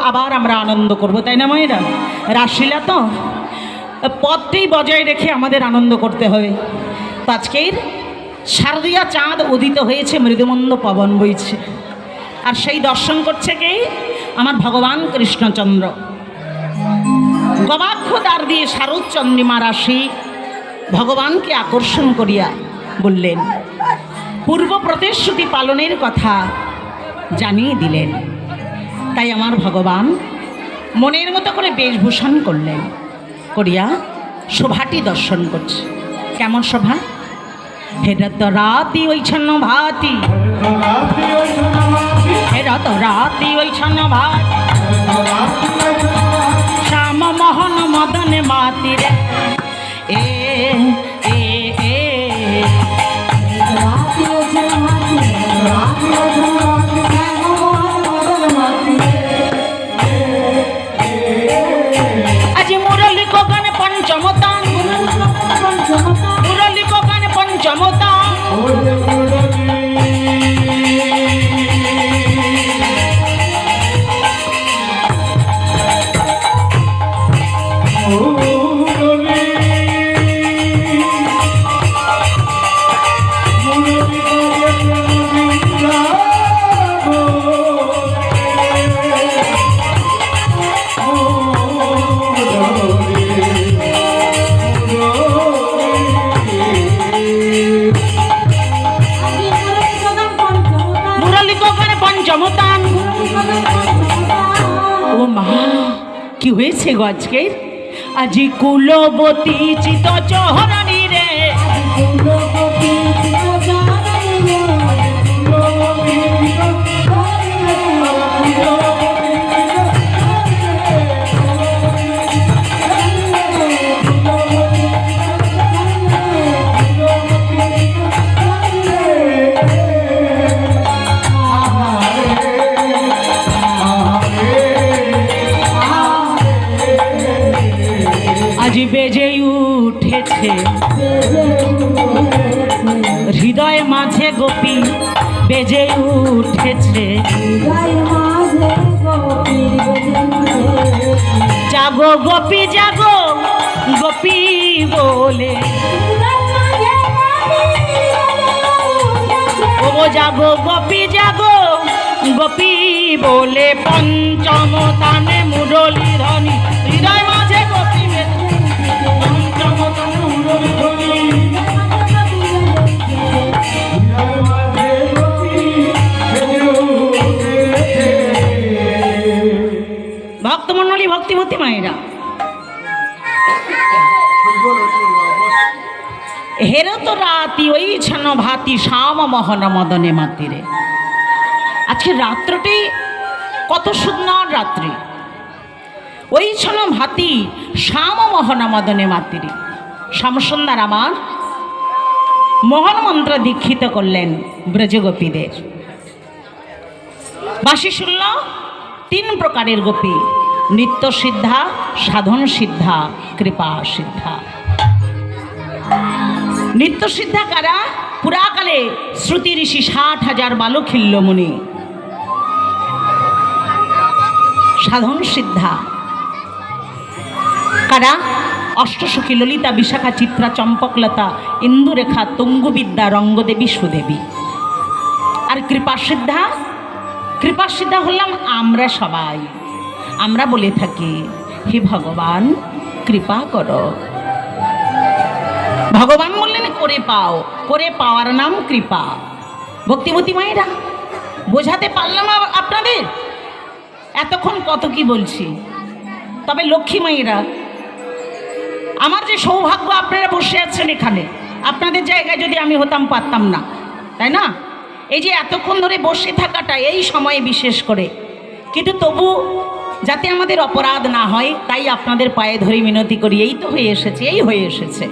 আবার আমরা আনন্দ করব, তাই না মায়েরা? রাসলীলা তো পথটাই বজায় রেখে আমাদের আনন্দ করতে হবে। তো আজকের শারদীয়া চাঁদ উদিত হয়েছে, মৃদুমন্দ পবন বইছে, আর সেই দর্শন করছে কে? আমার ভগবান কৃষ্ণচন্দ্র। গবাক্ষ দ্বার দিয়ে শারদ চন্দ্রিমা রাশি ভগবানকে আকর্ষণ করিয়া বললেন, পূর্ব প্রতিশ্রুতি পালনের কথা জানিয়ে দিলেন। তাই আমার ভগবান মনের মতো করে বেশভূষণ করলেন, করিয়া শোভাটি দর্শন করছে। কেমন শোভা? হেরা তো রাতি ওই ছন্ন ভাতি, হেরা তো রাতি ওই ছন্ন ভাতি, শ্যাম মোহন মদন মাতিরে এ এ এ আজি মুরলী কোকান পঞ্চমতান, মুরলী কোকান পঞ্চমতান, পঞ্চমতান। ও মা, কি হয়েছে গো আজকের? আজি কুলবতী চিত চহরানি রে, আজি বেজে উঠেছে হৃদয় মাঝে গোপী, বেজে উঠেছে জাগো গোপী জাগো গোপী বলে, ও জাগো গোপী জাগো গোপী বলে, পঞ্চম তানে মুরলী ধ্বনি, হৃদয় মাঝে গোপী পঞ্চম তানে মুরলী ধ্বনি, ভক্তমণ্ডলী, ভক্তিমতী মায়েরা, হেরো তো রাতি ওই ছন্ন ভাতি, শ্যাম মোহন মদনে মাতিরে। আজকে রাত্রটি কত সুন্দর রাত্রি, ওই ছন্ন ভাতি শ্যাম মোহন মদনে মাতিরে। শ্যামসুন্দর আমার মোহন মন্ত্র দীক্ষিত করলেন ব্রজগোপীদের। বাসি শুনল তিন প্রকারের গোপী, নিত্য সিদ্ধা, সাধন সিদ্ধা, কৃপা সিদ্ধা। নিত্য সিদ্ধা কারা? পুরাকালে শ্রুতি ঋষি 60,000 বালখিল্য মুনি। সাধন সিদ্ধা কারা? অষ্টসখী ললিতা, বিশাখা, চিত্রা, চম্পকলতা, ইন্দুরেখা, তুঙ্গবিদ্যা, রঙ্গদেবী, সুদেবী। আর কৃপা সিদ্ধা? কৃপা সিদ্ধা হলাম আমরা সবাই। আমরা বলে থাকি, হে ভগবান কৃপা করো। ভগবান বললেন করে পাও, করে পাওয়ার নাম কৃপা। ভক্তিমতী মায়েরা, বোঝাতে পারলাম আপনাদের? এতক্ষণ কত কি বলছি। তবে লক্ষ্মী মায়েরা, আমার যে সৌভাগ্য আপনারা বসে আছেন এখানে, আপনাদের জায়গায় যদি আমি হতাম পারতাম না, তাই না? এই যে এতক্ষণ ধরে বসে থাকাটা এই সময়ে বিশেষ করে, কিন্তু তবু যাতে আমাদের অপরাধ না হয় তাই আপনাদের পায়ে ধরে মিনতি করি। এই তো হয়ে এসেছে, এই হয়ে এসেছে।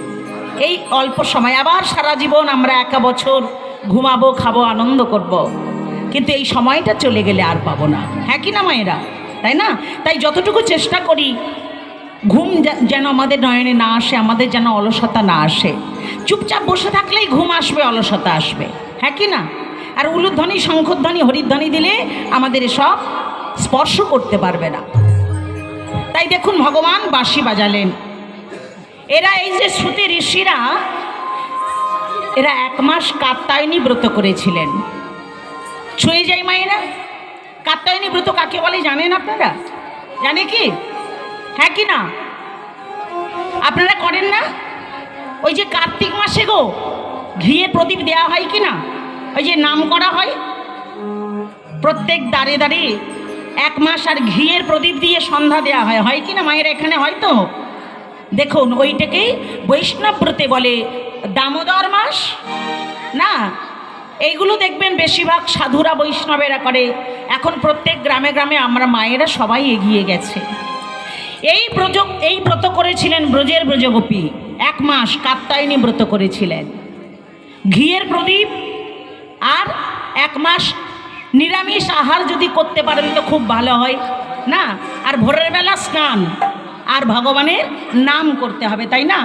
এই অল্প সময়, আবার সারা জীবন আমরা 1 বছর ঘুমাবো, খাবো, আনন্দ করব, কিন্তু এই সময়টা চলে গেলে আর পাবো না। হ্যাঁ কি না মায়েরা? তাই না? তাই যতটুকু চেষ্টা করি ঘুম যেন আমাদের নয়নে না আসে, আমাদের যেন অলসতা না আসে। চুপচাপ বসে থাকলেই ঘুম আসবে, অলসতা আসবে। হ্যাঁ কি না? আর উলুধ্বনি, শঙ্খধ্বনি, হরিধ্বনি দিলে আমাদের সব স্পর্শ করতে পারবে না। তাই দেখুন ভগবান বাঁশি বাজালেন। এরা এই যে শ্রুতি ঋষিরা, এরা 1 মাস কাত্যায়নী ব্রত করেছিলেন। ছুঁয়ে যাই মায়েরা, কাত্যায়নী ব্রত কাকে বলে জানেন আপনারা? জানে কি? হ্যাঁ কি না? আপনারা করেন না? ওই যে কার্তিক মাসে গো ঘিয়ে প্রদীপ দেওয়া হয় কি না? ওই যে নাম করা হয়, প্রত্যেক দাঁড়ে দাঁড়ে 1 মাস আর ঘিয়ের প্রদীপ দিয়ে সন্ধ্যা দেওয়া হয়, হয় কি না মায়েরা? এখানে হয়তো দেখুন ওইটাকেই বৈষ্ণব ব্রতে বলে। দামোদর মাস না, এইগুলো দেখবেন বেশিরভাগ সাধুরা বৈষ্ণবেরা করে। এখন প্রত্যেক গ্রামে গ্রামে আমরা মায়েরা সবাই এগিয়ে গেছে। এই ব্রত করেছিলেন ব্রজের ব্রজগোপী, 1 মাস কাত্যায়নী ব্রত করেছিলেন। ঘিয়ের প্রদীপ আর 1 মাস নিরামিষ আহার যদি করতে পারেন তো খুব ভালো হয় না? আর ভোরের বেলা স্নান আর ভগবানের নাম করতে হবে, তাই না?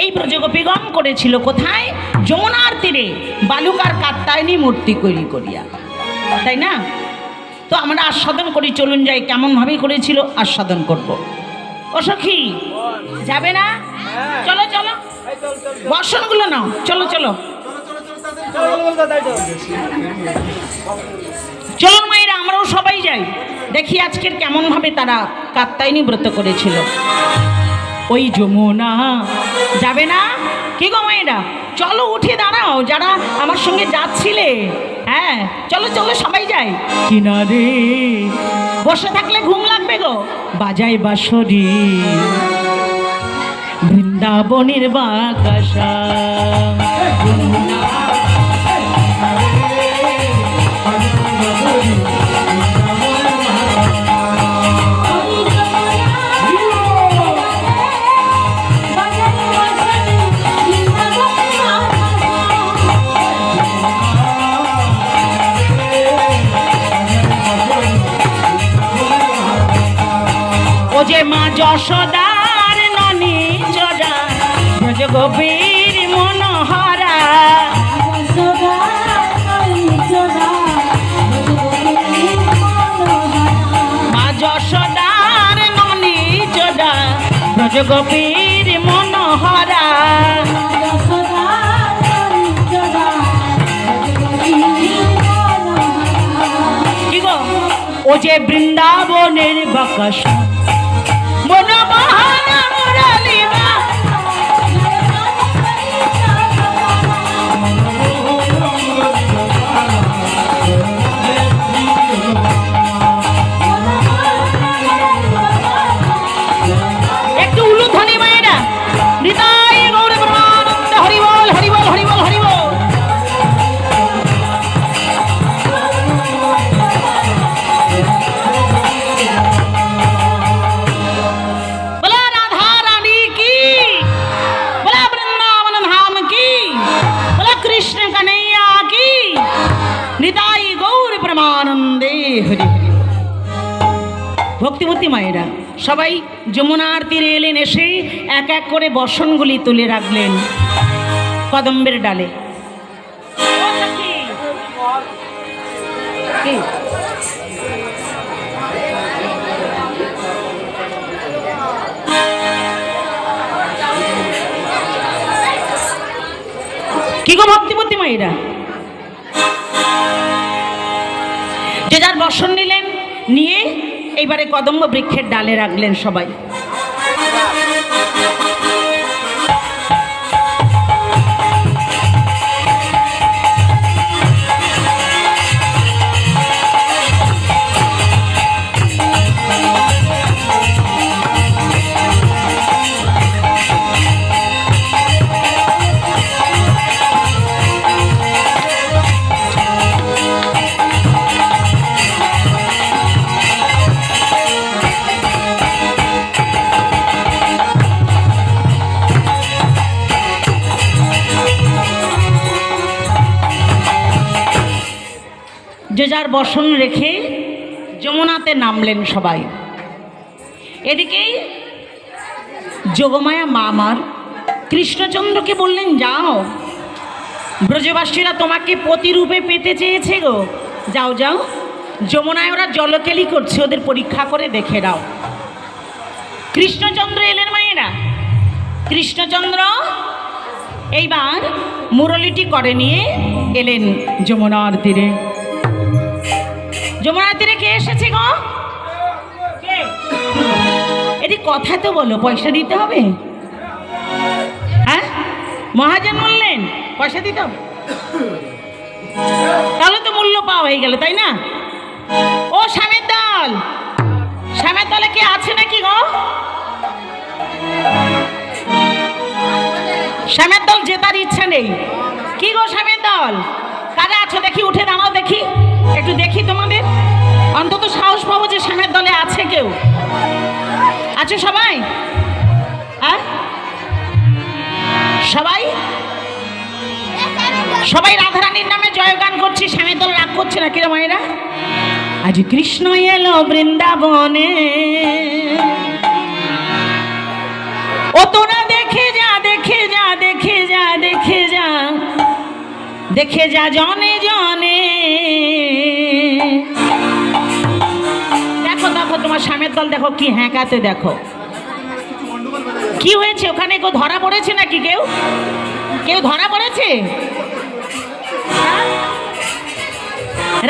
এই ব্রজগোপীগণ করেছিল কোথায়? যমুনার তীরে বালুকার কাত্যায়নী মূর্তি তৈরি করিয়া, তাই না? তো আমরা আস্বাদন করি, চলুন যাই, কেমনভাবে করেছিল আস্বাদন করব। ও সখী যাবে না? চলো চলো, বর্ষণগুলো নাও, চলো চলো চলুন মায়েরা, আমরাও সবাই যাই, দেখি আজকের কেমনভাবে তারা কাত্যায়নী ব্রত করেছিল। ওই যমুনা যাবে না কি গো মায়েরা? চলো উঠে দাঁড়াও, যারা আমার সঙ্গে যাচ্ছিলে। হ্যাঁ চলো চলো সবাই যাই। কিনারে বসে থাকলে ঘুম লাগবে গো, বাজাই বাঁশরি বৃন্দাবনের বাতাসা। ও যে মা যশোদার ননি জোড়া ব্রজগোপীর মনোহরা, মা যশোদার ননি জোড়া ব্রজগোপীর মনোহরা। কি গো? ও যে বৃন্দাবনের বাকাশা মনোমোহনা মুরলীমা, একটু উলুধ্বনি মায়েরা, নিতাই গৌর ব্রহ্মানন্দ, হরি বল হরি বল হরি বল হরি বল। ভক্তিমতী মায়েরা সবাই যমুনার তীরে এলেন, এসে এক এক করে বসনগুলি তুলে রাখলেন কদম্বের ডালে। কি গো ভক্তিমতী মায়েরা, যে যার বসন নিলেন, নিয়ে এইবারে কদম্ব বৃক্ষের ডালে রাখলেন সবাই। যে যার বসন রেখে যমুনাতে নামলেন সবাই। এদিকেই যোগমায়া মা আমার কৃষ্ণচন্দ্রকে বললেন, যাও, ব্রজবাসীরা তোমাকে পতিরূপে পেতে চেয়েছে গো, যাও যাও, যমুনায় ওরা জলকেলি করছে, ওদের পরীক্ষা করে দেখে নাও। কৃষ্ণচন্দ্র এলেন মায়েরা, কৃষ্ণচন্দ্র এইবার মুরলিটি করে নিয়ে এলেন যমুনার তীরে। যমুনার তীরে কে এসেছে গো? এটি কথা তো বলো, পয়সা দিতে হবে? হ্যাঁ, মহাজন বললেন পয়সা দিতে হবে, তাহলে তো মূল্য পাওয়া হয়ে গেল, তাই না? ও শ্যামের দল, শ্যামের দলে কে আছে নাকি গো? শ্যামের দল জেতার ইচ্ছা নেই কি গো? শ্যামের দল কারা আছো দেখি, উঠে দাঁড়াও দেখি, একটু দেখি তোমাদের, অন্তত সাহস পাবো যে শ্যামের দলে আছে কেউ। আছো সবাই? হ্যাঁ, সবাই সবাই রাধারানীর নামে জয়গান করছি, শ্যামের দল রাগ করছে না কিরা মায়েরা? আজ কৃষ্ণ এলো বৃন্দাবনে, ও তোরা দেখে যা, দেখে যা, দেখে যা, দেখে যা, দেখে যা জনে জনে। দেখো দেখো তোমার শ্যামের দল দেখো কি হ্যাঁকাতে, দেখো কি হয়েছে ওখানে? কেউ ধরা পড়েছে নাকি? কেউ কেউ ধরা পড়েছে?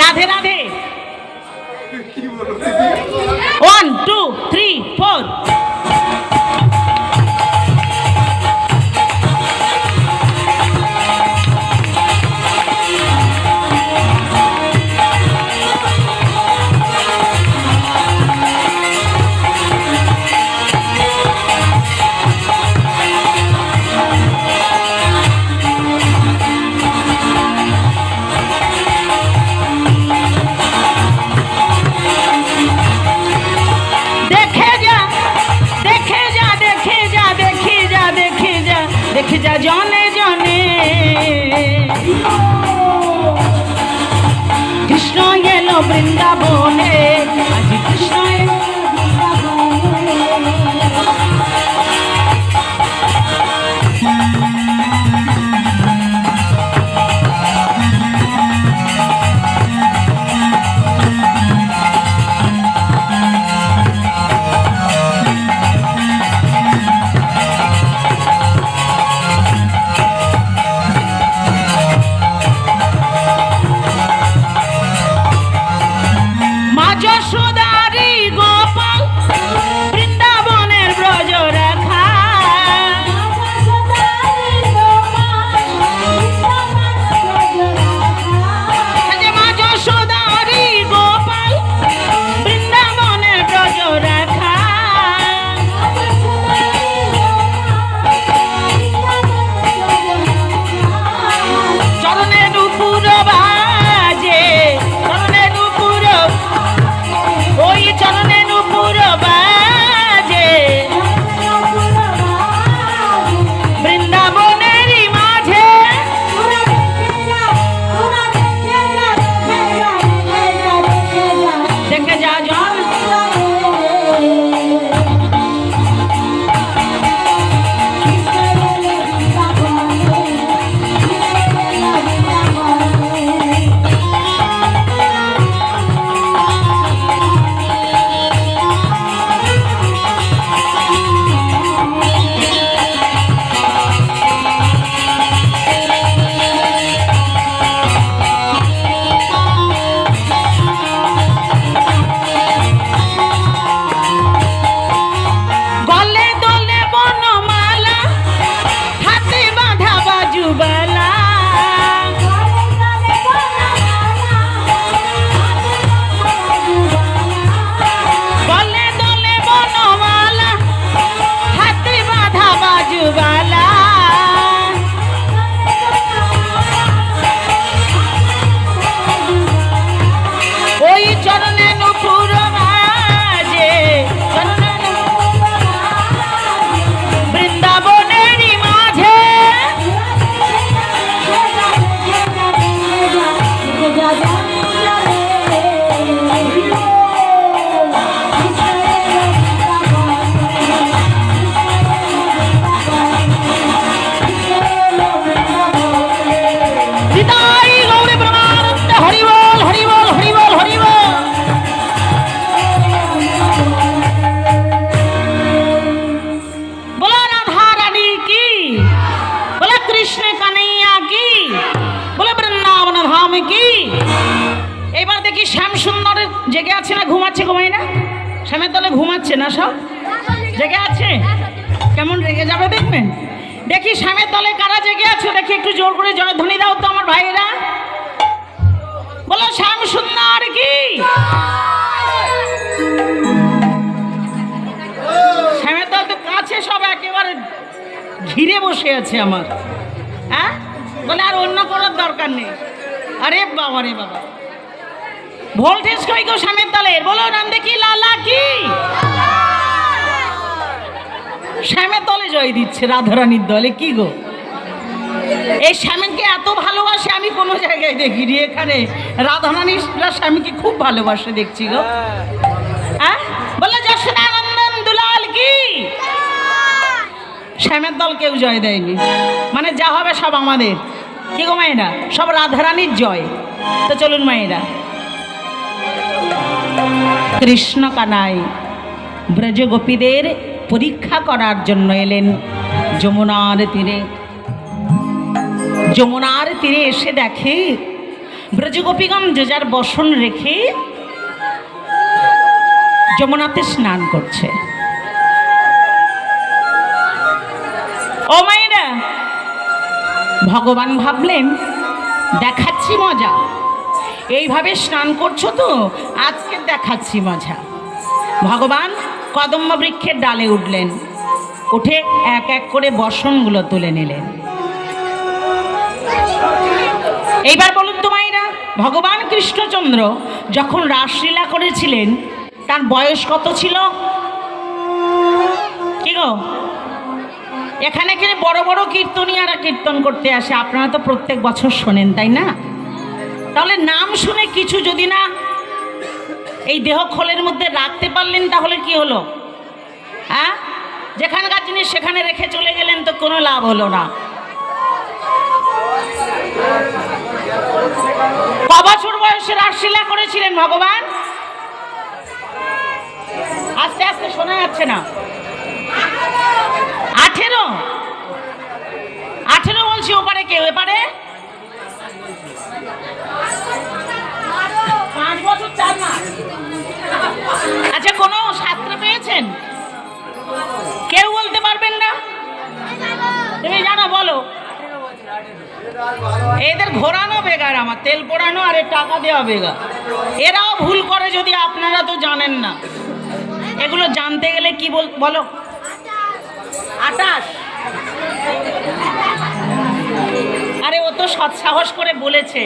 রাধে রাধে। 1 2 3 4। দেখে যা জনে জনে, কৃষ্ণ এলো বৃন্দাবনে, আজ কৃষ্ণ এলো গো মাইরা? শ্যামের দলে ঘুমাচ্ছে না সব? জেগে আছে? কেমন রেগে যাবে দেখবেন। দেখি শ্যামের দলে কারা জেগে আছে, দেখি একটু জোর করে জয়ধ্বনি দাও তো আমার ভাইয়েরা। বলো শ্যাম সুন্দর কি? শ্যামের দল তো কাছে সব একেবারে ঘিরে বসে আছে আমার। হ্যাঁ, বলে আর অন্য করার দরকার নেই। আরে বাবা রে বাবা, ভোল্টেজ কই গো শ্যামের দলের? বলো নাম দেখি, লালা কি? শ্যামের দলে জয় দিচ্ছে রাধারানীর দলে। কি গো, এই শ্যামকে এত ভালোবাসে আমি কোনো জায়গায় দেখিনি। এখানে রাধারানীরা স্বামীকে খুব ভালোবাসে দেখছি গো। হ্যাঁ, বলো যশোদানন্দন দুলাল কি? শ্যামের দল কেউ জয় দেয়নি, মানে যা হবে সব আমাদের। কি গো মায়েরা, সব রাধারানীর জয়। তো চলুন মায়েরা, কৃষ্ণ কানাই ব্রজ গোপীদের পরীক্ষা করার জন্য এলেন যমুনার তীরে। যমুনার তীরে এসে দেখে ব্রজগোপীগণ যে যার বসন রেখে যমুনাতে স্নান করছে। ও মায়েরা, ভগবান ভাবলেন দেখাচ্ছি মজা, এইভাবে স্নান করছো তো, আজকে দেখাচ্ছি মজা। ভগবান কদম্ব বৃক্ষের ডালে উঠলেন, উঠে এক এক করে বসনগুলো তুলে নিলেন। এইবার বলুন তো মায়েরা, ভগবান কৃষ্ণচন্দ্র যখন রাসলীলা করেছিলেন তার বয়স কত ছিল? কি গো, এখানে কি বড় বড় কীর্তনীয়ারা কীর্তন করতে আসে, আপনারা তো প্রত্যেক বছর শোনেন তাই না? তাহলে নাম শুনে কিছু যদি না এই দেহ খোলের মধ্যে রাখতে পারলেন তাহলে কি হলো? হ্যাঁ, যেখানকার জিনিস সেখানে রেখে চলে গেলেন তো কোনো লাভ হলো না। ক বছর বয়সে রাসলীলা করেছিলেন ভগবান? আস্তে আস্তে শোনা যাচ্ছে না। 18? 18 বলছি, ওপারে কেউ এপারে 5 বছর 4 মাস। আচ্ছা, কোনো শাস্ত্র পেয়েছেন? কেউ বলতে পারবেন না? তুমি জানো, বলো। এদের ঘোরানো বেগার, আমার তেল পোড়ানো আর টাকা দেওয়া বেগার। এরাও ভুল করে যদি, আপনারা তো জানেন না। এগুলো জানতে গেলে কি বলো? 28। আরে ও তো সৎসাহস করে বলেছে,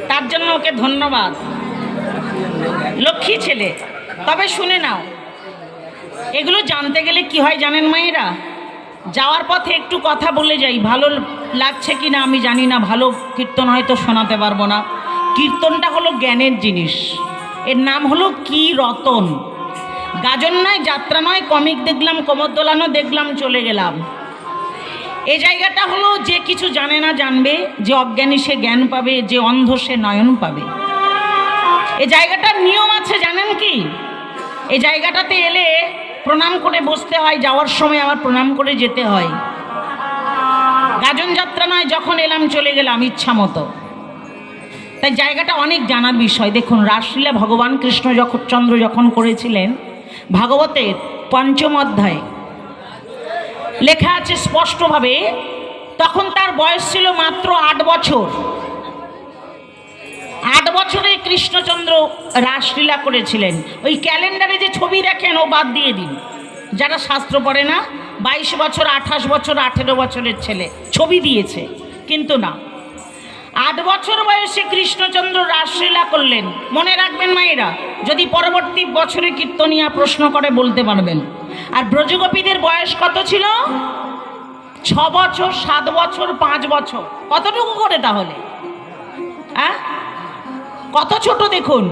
তার জন্য ওকে ধন্যবাদ। লক্ষ্মী ছেলে। তবে শুনে নাও, এগুলো জানতে গেলে কি হয় জানেন মায়েরা? যাওয়ার পথে একটু কথা বলে যাই, ভালো লাগছে কি না আমি জানি না, ভালো কীর্তন হয়তো শোনাতে পারবো না। কীর্তনটা হলো জ্ঞানের জিনিস, এর নাম হলো কি রতন। গাজন নয়, যাত্রা নয়, কমিক দেখলাম, কোমর দোলানো দেখলাম, চলে গেলাম। এই জায়গাটা হলো যে কিছু জানে না জানবে, যে অজ্ঞানী সে জ্ঞান পাবে, যে অন্ধ সে নয়ন পাবে। এই জায়গাটার নিয়ম আছে জানেন কি? এই জায়গাটাতে এলে প্রণাম করে বসতে হয়, যাওয়ার সময় আবার প্রণাম করে যেতে হয়। গাজন যাত্রা নয়, যখন এলাম চলে গেলাম ইচ্ছা মতো। তাই জায়গাটা অনেক জানার বিষয়। দেখুন, রাসলীলা ভগবান কৃষ্ণচন্দ্র যখন করেছিলেন, ভাগবতের 5ম অধ্যায়ে লেখা আছে স্পষ্টভাবে, তখন তার বয়স ছিল মাত্র 8 বছর। 8 বছরে কৃষ্ণচন্দ্র রাসলীলা করেছিলেন। ওই ক্যালেন্ডারে যে ছবি দেখেন ও বাদ দিয়ে দিন, যারা শাস্ত্র পড়ে না। 22 বছর, 28 বছর, 18 বছরের ছেলে ছবি দিয়েছে, কিন্তু না, 8 বছর বয়সে কৃষ্ণচন্দ্র রাসলীলা করলেন। মনে রাখবেন মায়েরা, যদি পরবর্তী বছরে কীর্তনিয়া প্রশ্ন করে বলতে পারবেন। আর ব্রজগোপীদের বয়স কত ছিল? 6 বছর, 7 বছর, 5 বছর। কতটুকু করে তাহলে? হ্যাঁ, কত ছোট দেখুন।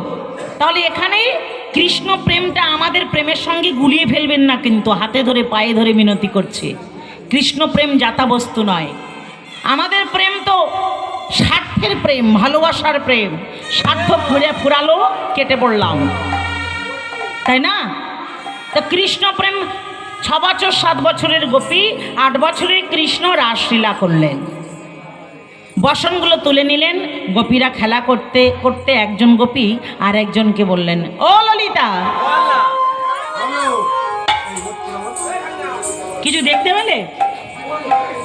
তাহলে এখানে কৃষ্ণ প্রেমটা আমাদের প্রেমের সঙ্গে গুলিয়ে ফেলবেন না, কিন্তু হাতে ধরে পায়ে ধরে মিনতি করছে। কৃষ্ণ প্রেম যাতাবস্তু নয়। আমাদের প্রেম তো স্বার্থের প্রেম, ভালোবাসার প্রেম। স্বার্থ ফুরালো, কেটে পড়লাম, তাই না? তো কৃষ্ণ প্রেম 6 বছর 7 বছরের গোপী, 8 বছরে কৃষ্ণ রাসলীলা করলেন। বসনগুলো তুলে নিলেন। গোপীরা খেলা করতে করতে একজন গোপী আর একজনকে বললেন, ও ললিতা, কিছু দেখতে পেলে?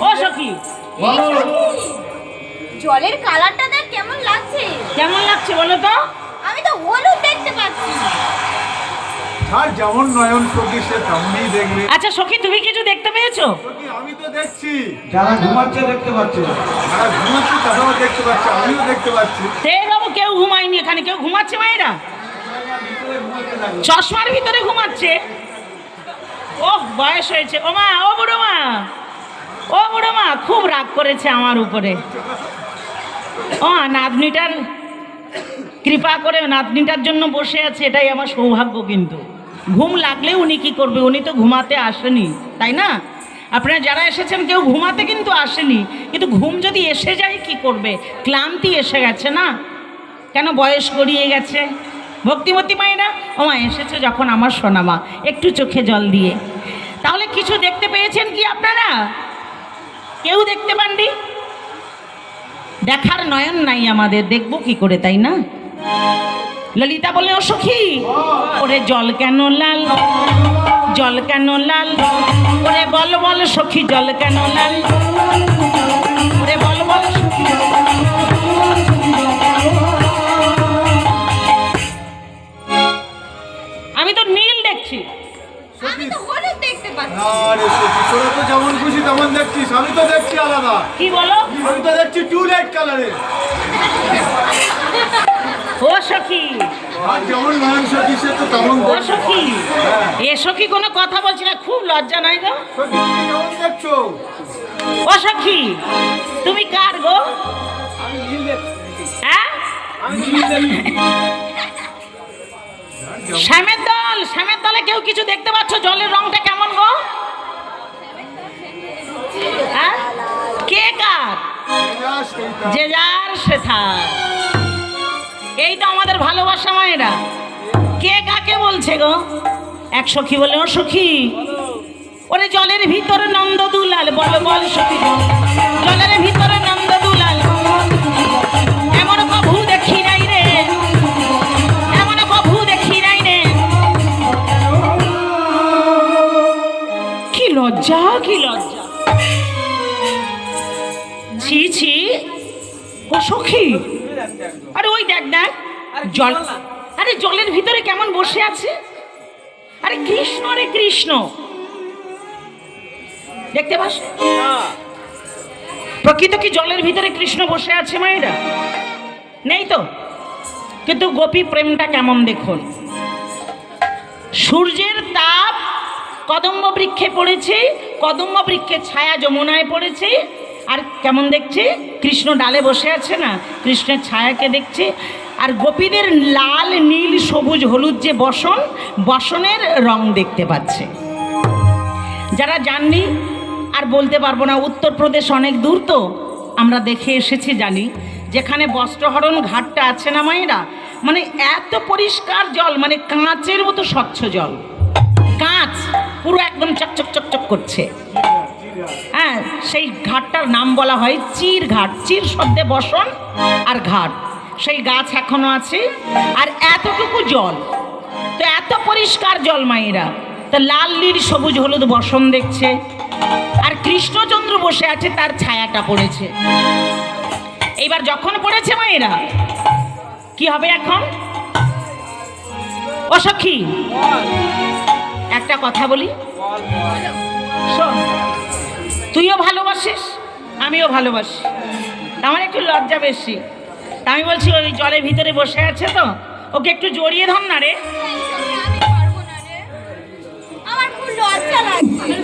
ও সখী, জলের কালারটা দেখ কেমন লাগছে। কেমন লাগছে বলো তো? আমি তো হলুদ দেখতে পাচ্ছি। আর যেমন নয়ন সখী সে তেমনই দেখবে। আচ্ছা সখী, তুমি কিছু দেখতে পেয়েছো? সখী, আমি তো দেখছি। যারা ঘুমাচ্ছে দেখতে পাচ্ছে, যারা ঘুমাচ্ছে তারাও দেখতে পাচ্ছে, আমিও দেখতে পাচ্ছি। হে বাবু, কেউ ঘুমায়নি এখানে, কেউ ঘুমাচ্ছে মায়েরা? চশমার ভিতরে ঘুমাচ্ছে। ওহ, বয়স হয়েছে। ও মা, ও বুড়ো মা, ও বুড়ো মা খুব রাগ করেছে আমার উপরে। ও নাতনিটার কৃপা করে নাতনিটার জন্য বসে আছে, এটাই আমার সৌভাগ্য। কিন্তু ঘুম লাগলে উনি কি করবে? উনি তো ঘুমাতে আসেনি, তাই না? আপনারা যারা এসেছেন কেউ ঘুমাতে কিন্তু আসেনি, কিন্তু ঘুম যদি এসে যায় কি করবে? ক্লান্তি এসে গেছে না, কেন বয়স গড়িয়ে গেছে। ভক্তিমতী মায়েরা, ও মা এসেছে যখন আমার সোনামা, একটু চোখে জল দিয়ে। তাহলে কিছু দেখতে পেয়েছেন কি আপনারা? কেউ দেখতে পাননি? দেখার নয়ন নাই আমাদের, দেখবো কি করে, তাই না? ললিতা বলে, ও সখী, ওরে জল কেন লাল, জল কেন লাল, ওরে বল বল সখী জল কেন লাল, ওরে বল বল সখী। আমি তো নীল দেখছি। আমি তো হলুদ দেখতে পাচ্ছি। আরে সখী, তোরা তো যেমন খুশি তেমন দেখছিস, আমি তো দেখছি আলাদা। কি বলো? আমি তো দেখছি টুলেট কালারে। ও সখী, আর যেমন নয়ন সখী সে তো তেমন ও সখী, এ সখী কোনো কথা বলছি না, খুব লজ্জা নাই গো? সখী, তুমি কেমন দেখছো? ও সখী, তুমি কার গো? হ্যাঁ, শ্যামের দল। শ্যামের দলে কেউ কিছু দেখতে পাচ্ছ? জলের রংটা কেমন গো? হ্যাঁ, কে কার? যে যার সে থাক। এই তো আমাদের ভালোবাসা মায়েরা। কে কাকে বলছে গো? এক সখী বলে, ও সখী, ওরে জলের ভিতরে নন্দ দুলাল, বলো বল সখী, জলের ভিতরে নন্দ দুলাল, এমন কভু দেখি নাই রে, এমন কভু দেখি নাই রে। কি লজ্জা, কি লজ্জা, ছি ছি। ও সখী, আরে ওই দেখ দেখ জল, আরে জলের ভিতরে কেমন বসে আছে। আরে কৃষ্ণ, রে কৃষ্ণ, দেখতে পাস? প্রকৃত কি জলের ভিতরে কৃষ্ণ বসে আছে মায়েরা? নেই তো। কিন্তু গোপী প্রেমটা কেমন দেখুন। সূর্যের তাপ কদম্ব বৃক্ষে পড়েছে, কদম্ব বৃক্ষের ছায়া যমুনায় পড়েছে, আর কেমন দেখছে? কৃষ্ণ ডালে বসে আছে না, কৃষ্ণের ছায়াকে দেখছে। আর গোপীদের লাল নীল সবুজ হলুদ যে বসন, বসনের রং দেখতে পাচ্ছে। যারা জাননি আর বলতে পারবো না, উত্তরপ্রদেশ অনেক দূর তো, আমরা দেখে এসেছি, জানি। যেখানে বস্ত্রহরণ ঘাটটা আছে না মায়েরা, মানে এত পরিষ্কার জল, মানে কাঁচের মতো স্বচ্ছ জল, কাঁচ পুরো একদম চকচক চকচক করছে। হ্যাঁ, সেই ঘাটটার নাম বলা হয় চির ঘাট। চির শব্দে বসন আর ঘাট, সেই গাছ এখনো আছে। আর এতটুকু জল, তো এত পরিষ্কার জল মায়েরা, তা লাল নীল সবুজ হলুদ বসন দেখছে। আর কৃষ্ণচন্দ্র বসে আছে, তার ছায়াটা পড়েছে। এইবার যখন পড়েছে মায়েরা, কি হবে এখন? ও সখী, একটা কথা বলি, শোন, তুইও ভালোবাসিস, আমিও ভালোবাসি, আমার একটু লজ্জা বেশি। তা আমি বলছি, ওই জলের ভিতরে বসে আছে তো, ওকে একটু জড়িয়ে ধর না রে। আমি পারবো না রে, আমার খুব লজ্জা লাগছে।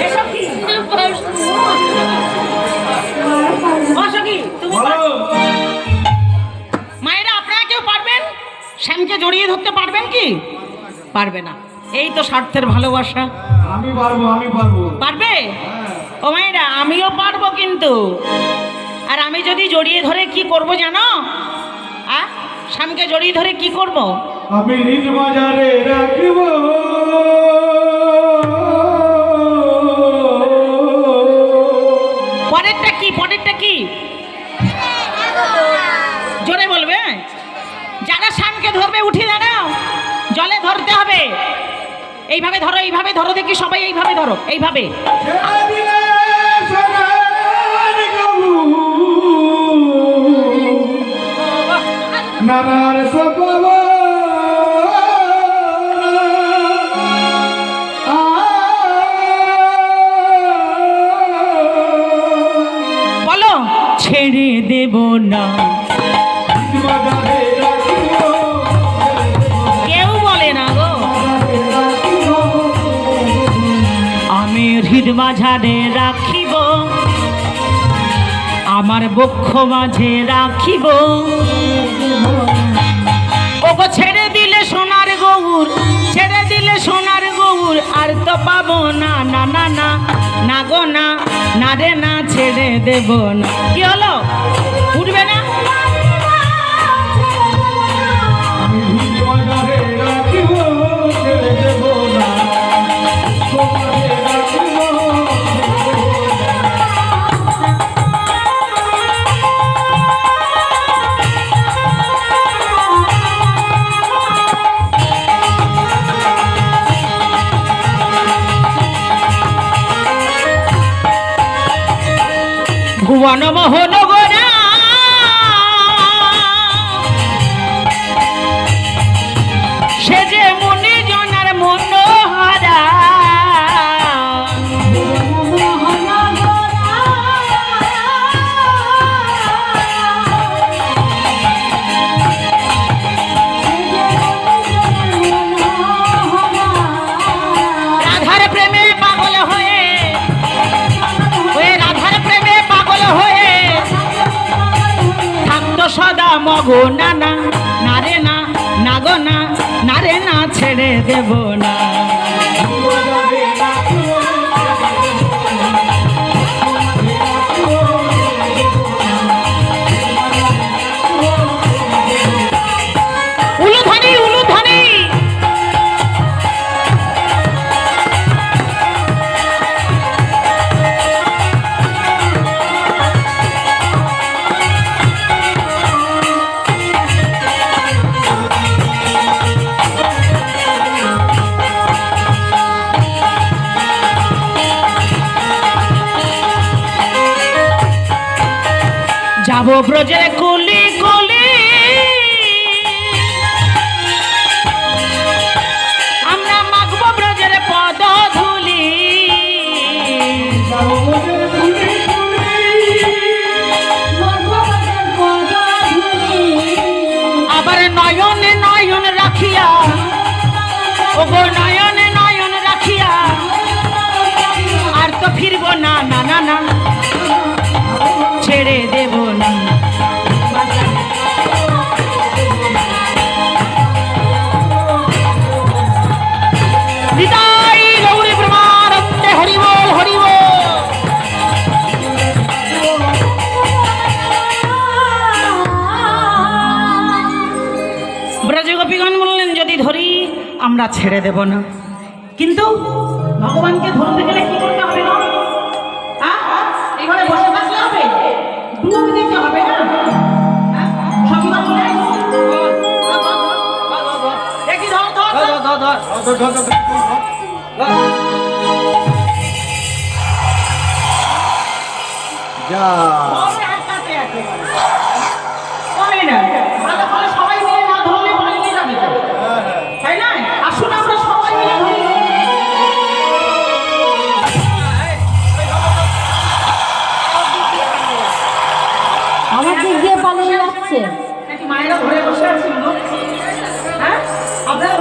এ সখী, ও সখী, তুমি মায়েরা আপনারা কেউ পারবেন? শ্যামকে জড়িয়ে ধরতে পারবেন কি? পারবে না। এই তো স্বার্থের ভালোবাসা। আমি পারবো, আমি পারবো। পারবে? ও মায়েরা, আমিও পারবো কিন্তু। আর আমি যদি জড়িয়ে ধরে কি করব জানো? শ্যামকে জড়িয়ে ধরে কি করব? আমি নিজ বাজারে রাখিব, পরেরটা কি? এইভাবে ধরো, এইভাবে ধরো দেখি সবাই, এইভাবে ধরো, এইভাবে। ছেড়ে দিলে সোনার গরু, নানার সপব বলো ছেড়ে দেব না। কেউ বলে না গো। আমি হৃদ মাঝারে রাখিব, আমার বক্ষ মাঝে রাখিব। ওগো ছেড়ে দিলে সোনার গৌর, ছেড়ে দিলে সোনার গৌর, আর তো পাবো না, না না না, না গো না, না রে না, ছেড়ে দেব না। কি হলো, উঠবে না? ভুবন মোহন গোরা সে যে মনে জনার মনোহরা, রাধার প্রেমে পাগল হয়ে, ওই রাধার প্রেমে পাগল হয়ে থাকতো সদা মগো, না না, না রে না, না গো না, না রে না, ছেড়ে দেব না। উলুধ্বনি, উলুধ্বনি। যাবো ব্রজের কুলি কুলি, আমরা মাগবো ব্রজের পদ ধুলি। আবার নয়নে নয়ন রাখিয়া, ওগো নয়নে নয়ন রাখিয়া, আর তো ফিরবো না, না না না, ছেড়ে দেব না। নিতাই গৌরী ব্রহ্মানন্দে হরি বল, হরি বল। ব্রজগোপীগণ বললেন যদি ধরি আমরা ছেড়ে দেব না, কিন্তু ভগবানকে ধরতে গেলে কি করতে হবে না? এইভাবে বসে থাকলে হবে? ডুব দিতে হবে না? সবই তো বলে। দেখি ধর ধর ধর ধর যা সবাই মিলে না ধরলে পালিয়ে যাবে তো, তাই না? আসুন আমরা সবাই মিলে ধরি। আমার দিক দিয়ে পালিয়ে যাচ্ছে। মায়েরা ধরে বসে আছেন, হ্যাঁ আপনারা